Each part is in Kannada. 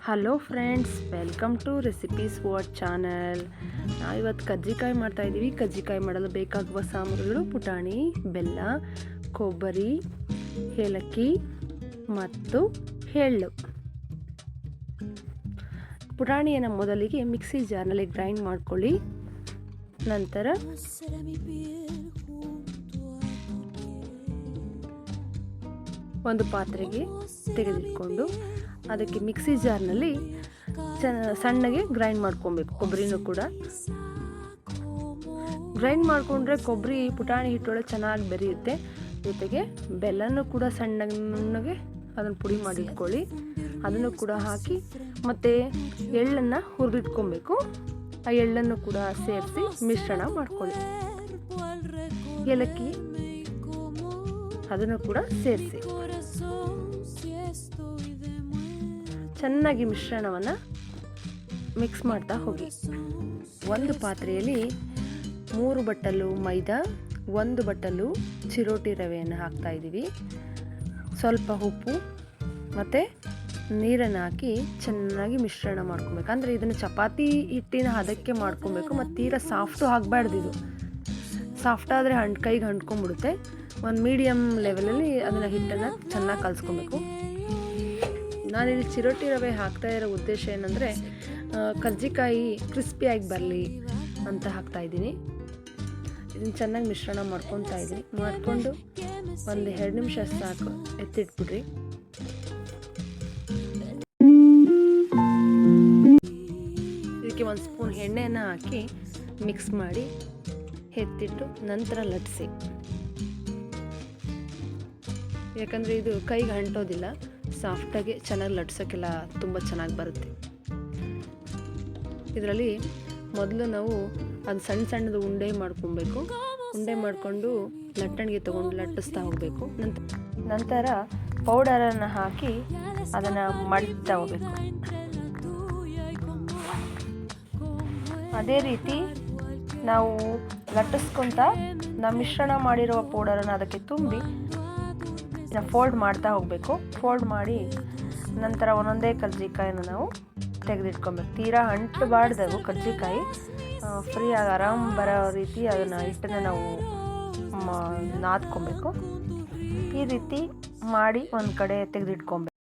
Hello friends, welcome to recipes what channel. ನಾವಿವತ್ತು ಕಜ್ಜಿಕಾಯಿ ಮಾಡ್ತಾಯಿದ್ದೀವಿ. ಕಜ್ಜಿಕಾಯಿ ಮಾಡಲು ಬೇಕಾಗುವ ಸಾಮಗ್ರಿಗಳು: ಪುಟಾಣಿ, ಬೆಲ್ಲ, ಕೊಬ್ಬರಿ, ಏಲಕ್ಕಿ ಮತ್ತು ಎಳ್ಳು. ಪುಟಾಣಿಯನ್ನು ಮೊದಲಿಗೆ ಮಿಕ್ಸಿ ಜಾರ್ನಲ್ಲಿ ಗ್ರೈಂಡ್ ಮಾಡ್ಕೊಳ್ಳಿ. ನಂತರ ಒಂದು ಪಾತ್ರೆಗೆ ತೆಗೆದಿಟ್ಕೊಂಡು ಅದಕ್ಕೆ ಮಿಕ್ಸಿ ಜಾರ್ನಲ್ಲಿ ಸಣ್ಣಗೆ ಗ್ರೈಂಡ್ ಮಾಡ್ಕೊಬೇಕು. ಕೊಬ್ಬರಿನೂ ಕೂಡ ಗ್ರೈಂಡ್ ಮಾಡಿಕೊಂಡ್ರೆ ಕೊಬ್ಬರಿ ಪುಟಾಣಿ ಹಿಟ್ಟೊಳಗೆ ಚೆನ್ನಾಗಿ ಬೆರೆಯುತ್ತೆ. ಜೊತೆಗೆ ಬೆಲ್ಲನೂ ಕೂಡ ಸಣ್ಣಗೆ ಅದನ್ನು ಪುಡಿ ಮಾಡಿ ಇಟ್ಕೊಳ್ಳಿ. ಅದನ್ನು ಕೂಡ ಹಾಕಿ ಮತ್ತು ಎಳ್ಳನ್ನು ಹುರಿದಿಟ್ಕೊಬೇಕು. ಆ ಎಳ್ಳನ್ನು ಕೂಡ ಸೇರಿಸಿ ಮಿಶ್ರಣ ಮಾಡ್ಕೊಳ್ಳಿ. ಏಲಕ್ಕಿ ಅದನ್ನು ಕೂಡ ಸೇರಿಸಿ ಚೆನ್ನಾಗಿ ಮಿಶ್ರಣವನ್ನು ಮಿಕ್ಸ್ ಮಾಡ್ತಾ ಹೋಗಿ. ಒಂದು ಪಾತ್ರೆಯಲ್ಲಿ 3 ಬಟ್ಟಲು ಮೈದಾ, 1 ಬಟ್ಟಲು ಚಿರೋಟಿ ರವೆಯನ್ನು ಹಾಕ್ತಾ ಇದ್ದೀವಿ. ಸ್ವಲ್ಪ ಉಪ್ಪು ಮತ್ತು ನೀರನ್ನು ಹಾಕಿ ಚೆನ್ನಾಗಿ ಮಿಶ್ರಣ ಮಾಡ್ಕೊಬೇಕು. ಅಂದರೆ ಇದನ್ನು ಚಪಾತಿ ಹಿಟ್ಟಿನ ಹದಕ್ಕೆ ಮಾಡ್ಕೊಬೇಕು. ಮತ್ತು ತೀರಾ ಸಾಫ್ಟು ಆಗಬಾರ್ದು. ಇದು ಸಾಫ್ಟ್ ಆದರೆ ಕೈಗೆ ಅಂಟ್ಕೊಂಡ್ಬಿಡುತ್ತೆ. ಒಂದು ಮೀಡಿಯಮ್ ಲೆವೆಲಲ್ಲಿ ಅದನ್ನು ಹಿಟ್ಟನ್ನು ಚೆನ್ನಾಗಿ ಕಲಿಸ್ಕೊಬೇಕು. ನಾನಿಲ್ಲಿ ಚಿರೋಟಿ ರವೆ ಹಾಕ್ತಾ ಇರೋ ಉದ್ದೇಶ ಏನಂದರೆ ಕರ್ಜಿಕಾಯಿ ಕ್ರಿಸ್ಪಿಯಾಗಿ ಬರಲಿ ಅಂತ ಹಾಕ್ತಾಯಿದ್ದೀನಿ. ಇದನ್ನು ಚೆನ್ನಾಗಿ ಮಿಶ್ರಣ ಮಾಡ್ಕೊತಾ ಇದ್ದೀನಿ. ಮಾಡಿಕೊಂಡು ಒಂದು 2 ನಿಮಿಷ ಸಾಕು, ಎತ್ತಿಟ್ಬಿಡ್ರಿ. ಇದಕ್ಕೆ 1 ಸ್ಪೂನ್ ಎಣ್ಣೆಯನ್ನು ಹಾಕಿ ಮಿಕ್ಸ್ ಮಾಡಿ ಎತ್ತಿಟ್ಟು ನಂತರ ಲಟ್ಟಿಸಿ. ಯಾಕಂದರೆ ಇದು ಕೈಗೆ ಅಂಟೋದಿಲ್ಲ. ಸಾಫ್ಟಾಗಿ ಚೆನ್ನಾಗಿ ಲಟ್ಸೋಕ್ಕೆಲ್ಲ ತುಂಬ ಚೆನ್ನಾಗಿ ಬರುತ್ತೆ. ಇದರಲ್ಲಿ ಮೊದಲು ನಾವು ಅದು ಸಣ್ಣದು ಉಂಡೆ ಮಾಡ್ಕೊಬೇಕು. ಉಂಡೆ ಮಾಡಿಕೊಂಡು ಲಟ್ಟಣಿಗೆ ತೊಗೊಂಡು ಲಟ್ಟಿಸ್ತಾ ಹೋಗಬೇಕು. ನಂತರ ಪೌಡರನ್ನು ಹಾಕಿ ಅದನ್ನು ಮಡಿತಾ ಹೋಗಬೇಕು. ಅದೇ ರೀತಿ ನಾವು ಲಟ್ಟಿಸ್ಕೊತ ನಾವು ಮಿಶ್ರಣ ಮಾಡಿರುವ ಪೌಡರನ್ನು ಅದಕ್ಕೆ ತುಂಬಿ ಫೋಲ್ಡ್ ಮಾಡ್ತಾ ಹೋಗಬೇಕು. ಫೋಲ್ಡ್ ಮಾಡಿ ನಂತರ ಒಂದೊಂದೇ ಕರ್ಜಿಕಾಯಿನ ನಾವು ತೆಗೆದಿಟ್ಕೊಬೇಕು. ತೀರಾ ಅಂಟಬಾರ್ದು ಕರ್ಜಿಕಾಯಿ. ಫ್ರೀಯಾಗಿ ಆರಾಮ್ ಬರೋ ರೀತಿ ಅದನ್ನು ಹಿಟ್ಟನ್ನು ನಾವು ನಾದ್ಕೊಬೇಕು. ಈ ರೀತಿ ಮಾಡಿ ಒಂದು ಕಡೆ ತೆಗೆದಿಟ್ಕೊಬೇಕು.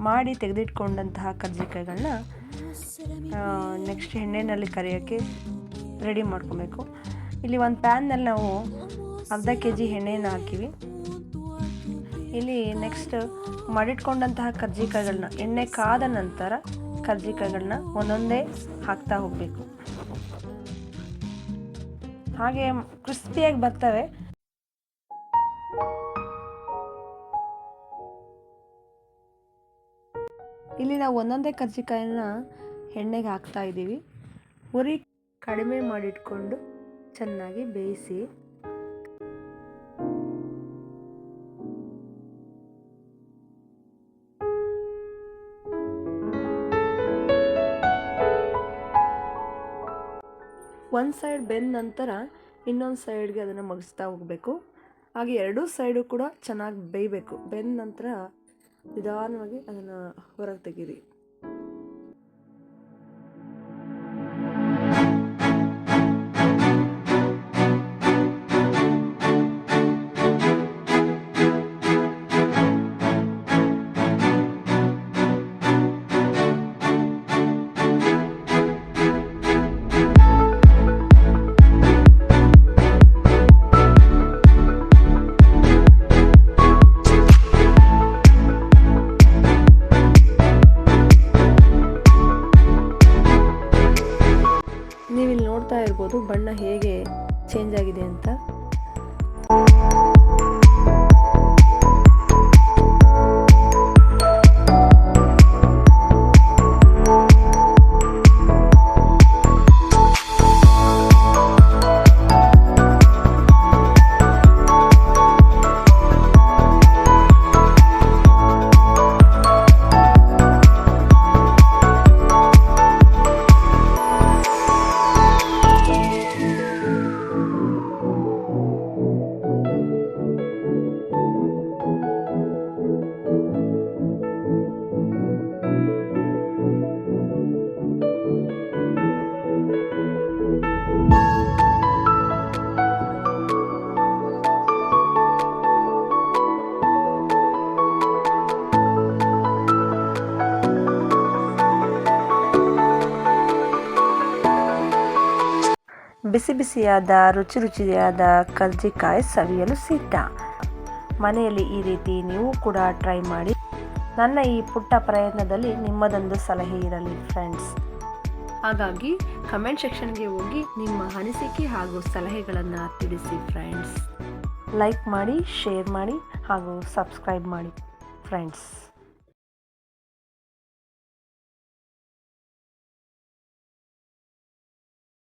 ಮಾಡಿ ತೆಗೆದಿಟ್ಕೊಂಡಂತಹ ಕರ್ಜಿಕಾಯಿಗಳನ್ನ ನೆಕ್ಸ್ಟ್ ಎಣ್ಣೆಯಲ್ಲಿ ಕರಿಯೋಕ್ಕೆ ರೆಡಿ ಮಾಡ್ಕೊಬೇಕು. ಇಲ್ಲಿ ಒಂದು ಪ್ಯಾನ್ನಲ್ಲಿ ನಾವು ಅರ್ಧ kg ಎಣ್ಣೆಯನ್ನು ಹಾಕಿವಿ. ಇಲ್ಲಿ ನೆಕ್ಸ್ಟ್ ಮಾಡಿಟ್ಕೊಂಡಂತಹ ಕರ್ಜಿಕಾಯಿಗಳನ್ನ ಎಣ್ಣೆ ಕಾದ ನಂತರ ಕರ್ಜಿಕಾಯಿಗಳನ್ನ ಒಂದೊಂದೇ ಹಾಕ್ತಾ ಹೋಗಬೇಕು. ಹಾಗೆ ಕ್ರಿಸ್ಪಿಯಾಗಿ ಬರ್ತವೆ. ಇಲ್ಲಿ ನಾವು ಒಂದೊಂದೇ ಕರ್ಜಿಕಾಯಿನ ಎಣ್ಣೆಗೆ ಹಾಕ್ತಾ ಇದ್ದೀವಿ. ಉರಿ ಕಡಿಮೆ ಮಾಡಿಟ್ಕೊಂಡು ಚೆನ್ನಾಗಿ ಬೇಯಿಸಿ ಒಂದು ಸೈಡ್ ಬೆಂದ ನಂತರ ಇನ್ನೊಂದು ಸೈಡ್ಗೆ ಅದನ್ನು ಮಗಿಸ್ತಾ ಹೋಗಬೇಕು. ಹಾಗೆ 2 ಸೈಡು ಕೂಡ ಚೆನ್ನಾಗಿ ಬೇಯಬೇಕು. ಬೆಂದ ನಂತರ ನಿಧಾನವಾಗಿ ಅದನ್ನು ಹೊರಗೆ ತೆಗೀರಿ. ನೀವಿಲ್ಲಿ ನೋಡ್ತಾ ಇರ್ಬೋದು ಬಣ್ಣ ಹೇಗೆ ಚೇಂಜ್ ಆಗಿದೆ ಅಂತ. ಬಿಸಿ ಬಿಸಿಯಾದ ರುಚಿ ರುಚಿಯಾದ ಕರ್ಜಿಕಾಯಿ ಸವಿಯಲು ಸಿದ್ಧ. ಮನೆಯಲ್ಲಿ ಈ ರೀತಿ ನೀವು ಕೂಡ ಟ್ರೈ ಮಾಡಿ. ನನ್ನ ಈ ಪುಟ್ಟ ಪ್ರಯತ್ನದಲ್ಲಿ ನಿಮ್ಮದೊಂದು ಸಲಹೆ ಇರಲಿ ಫ್ರೆಂಡ್ಸ್. ಹಾಗಾಗಿ ಕಮೆಂಟ್ ಸೆಕ್ಷನ್ಗೆ ಹೋಗಿ ನಿಮ್ಮ ಅನಿಸಿಕೆ ಹಾಗೂ ಸಲಹೆಗಳನ್ನು ತಿಳಿಸಿ ಫ್ರೆಂಡ್ಸ್. ಲೈಕ್ ಮಾಡಿ, ಶೇರ್ ಮಾಡಿ ಹಾಗೂ ಸಬ್ಸ್ಕ್ರೈಬ್ ಮಾಡಿ ಫ್ರೆಂಡ್ಸ್.